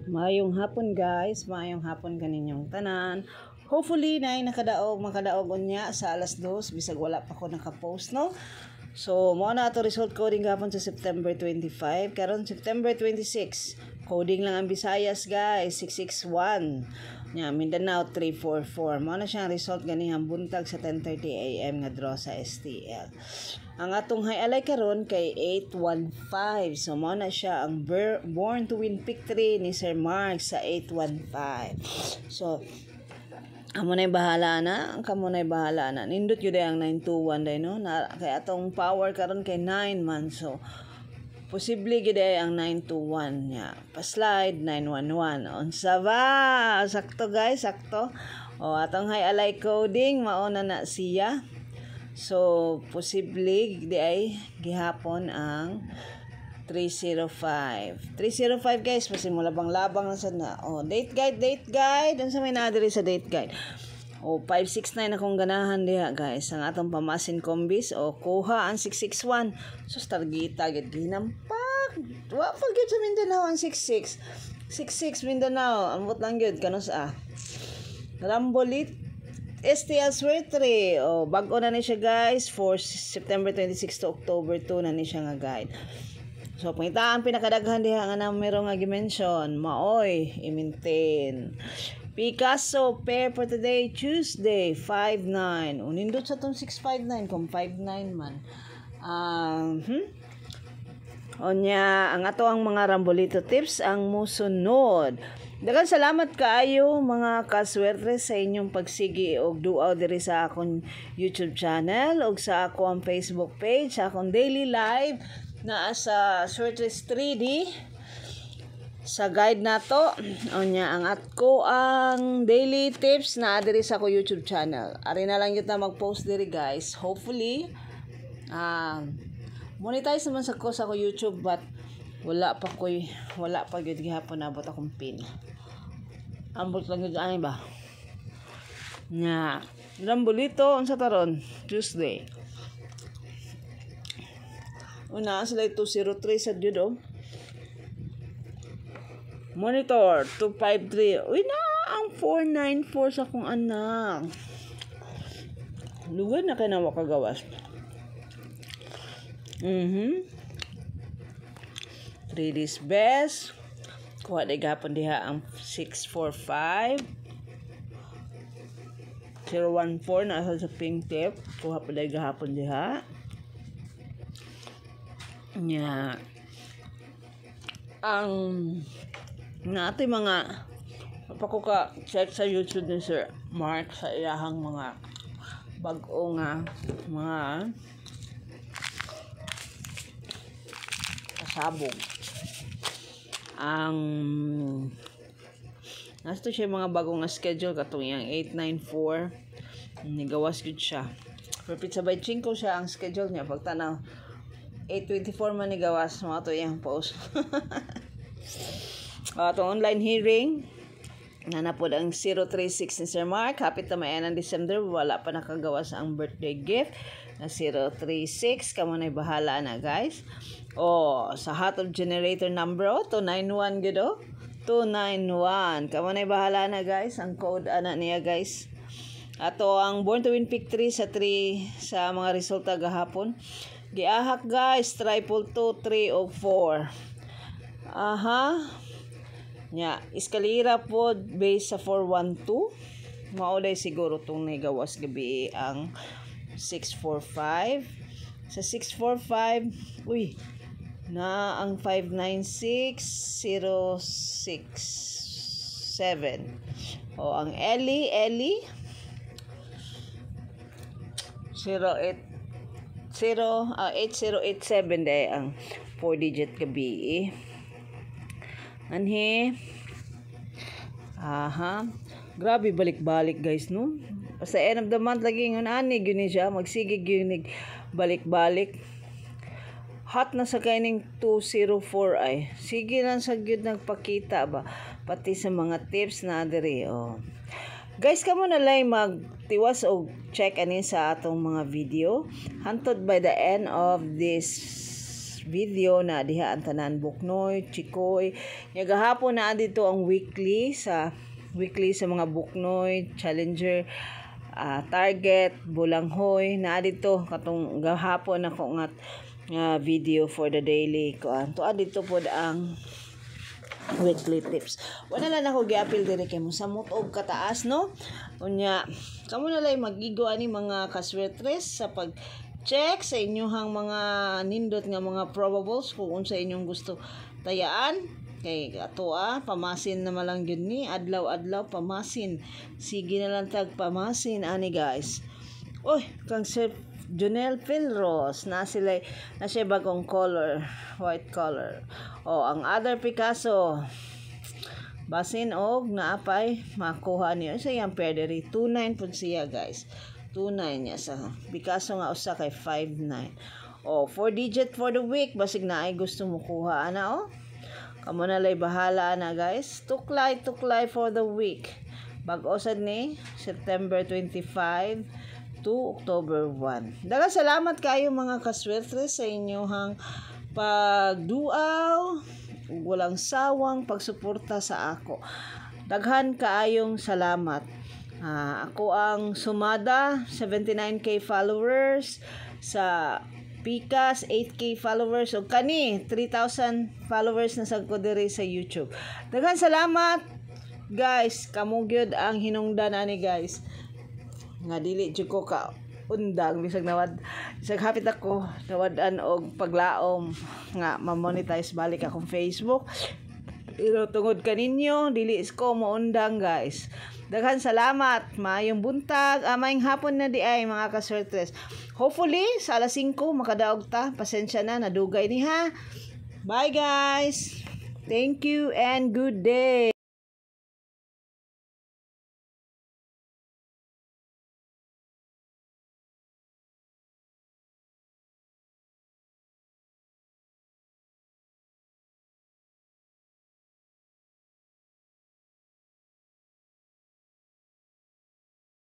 Maayong hapon guys, maayong hapon kaninyong tanan. Hopefully na makadaog unya sa alas 2 bisag wala pa ko naka-post no. So mo na ato result coding gapon sa September 25 karon September 26. Coding lang ang Visayas guys 661. Nya Mindanao 344. Mo na siyang result ganihang buntag sa 10:30 AM nga draw sa STL. Ang atong highlight karon kay 815. So mo na siya ang Born to Win Pick 3 ni Sir Mark sa 815. So amo na bahala na, kamo na bahala na. Nindot yun ang 921 day no. Na kay atong power karon kay 9 man. So posible gid ang 921 nya. Pa-slide 911. Unsa ba? Sakto guys, sakto. O atong highlight coding mauna na siya. So, posible di ay gihapon ang 305. 305 guys, pasimula bang labang na sad na. Oh, date guide. Unsa may nadiri sa date guide? O 569 akong ganahan diha guys. Ang atong pamasin kombis o kuha ang 661. So targeta gid ginampak. Wa pa gyud sa Mindanao ang 66. 66 Mindanao, ambot lang gyud kanus Rambolit STL Swear 3. Oh, bago na ni siya guys for September 26 to October 2 na ni siya nga guide. So, pangitaan pinakadaghan diha nga numero nga gi-mention. Maoy, i-maintain. Picasso, pair for today, Tuesday, 59. Unindot sa tong 659 kung 59 man. Onya, ang ato ang mga Rambolito tips ang musunod. Daghang salamat kaayo mga kaswerte sa inyong pagsigi og duaw diri sa akong YouTube channel og sa akong Facebook page, sa akong daily live na sa Swertres 3D sa guide nato. Onya ang atko ang daily tips na diri sa akong YouTube channel. Ari na lang gyud na mag-post diri guys. Hopefully monetize naman sa akong YouTube but wala pa gyud gihapon abot akong pin. Ambot lang gyud ani ba? Nya, Rambolito unsa taron? Tuesday. Una sila 203 sa gyud oh. Monitor 253. Uy na ang 494 sa akong anak. Lugar na kay na makagawas. 3D's best. Kuha na gapon diha ang 645. 014 na sa pink tip. Kuha pa na gahapon diha. Nya. Ang nato mga ko ka check sa YouTube ni Sir Mark sa iyahang mga bag-o nga mga sabog. Ang nasto siya mga bagong schedule katong yang 894 nigawas gud siya. Repeat sabay 5 siya ang schedule niya pagtanaw 824 man nigawas mo ato yang post. Ato online hearing nanapod ang 036 ni Sir Mark. Hapit na mayan ang December, wala pa nakagawas ang birthday gift na 036. Kamo na bahala na guys. Oh, sa hot of generator number 291 gud 291. Kamo na bahala na guys. Ang code ana niya guys. Ato ang Born to Win Pick 3 sa mga resulta gahapon. Giahak guys 222 3 o 4. Nya, eskalera po base sa 412. Maulay siguro tong nagawas gabi ang 645. Sa 645, uy, na ang 596067. O ang Ellie 8087 day ang 4 digit gabi. Anhe. Grabe balik-balik guys no. Sa end of the month lagi ngon ani gyud siya magsigig gyud balik-balik. Hot na sa kaining 204 ay. Sige lang sa gyud nagpakita ba pati sa mga tips na diri oh. Guys, kamo na lang magtiwas og check ani sa atong mga video. Hantod by the end of this video na diha ang tanan Buknoy, Chikoy. Gahapon na dito ang weekly sa mga Buknoy, Challenger, Target, Bulanghoy na dito katong gahapon ako nga video for the daily ko. Tuan dito pod ang weekly tips. Wala na ako giapil diri kay mo samot og kataas no. Unya kamo na lay magigo ani mga kaswertres sa pag check sa inyong mga nindot nga mga probables kung unsa inyong gusto tayaan. Kay ato pamasin na malang yun ni adlaw-adlaw pamasin. Sige na lang tag pamasin ani guys. Oy, kang Sir Jonel Pilros na siya bagong color, white color. Ang other Picasso basin og naapay makuha niyo sa iyang perderi 29 pud siya guys. 29 niya sa Picasso nga usa kay 59. 4 digit for the week basig na ay gusto mo kuha ana kamo na lay bahala na guys. Tuklay for the week. Bag-o sad ni September 25 to October 1. Daghang salamat kayo mga kaswertres sa inyong pagduaw, walang sawang pagsuporta sa ako. Daghan kaayong salamat. Ako ang sumada 79k followers sa Pikas, 8k followers o kani 3,000 followers na sad ko diri sa YouTube. Daghan salamat guys, kamo gyud ang hinungdan ani guys. Nga dili jud ko ka undang bisag hapit ako nawadan og paglaom nga ma-monetize balik akong Facebook. Pero tungod kaninyo dili ko mo undang guys. Daghan salamat, maayong buntag, maayong hapon na di ay mga kaswertres. Hopefully sa alas 5 makadaog ta. Pasensya na nadugay ni ha. Bye guys. Thank you and good day.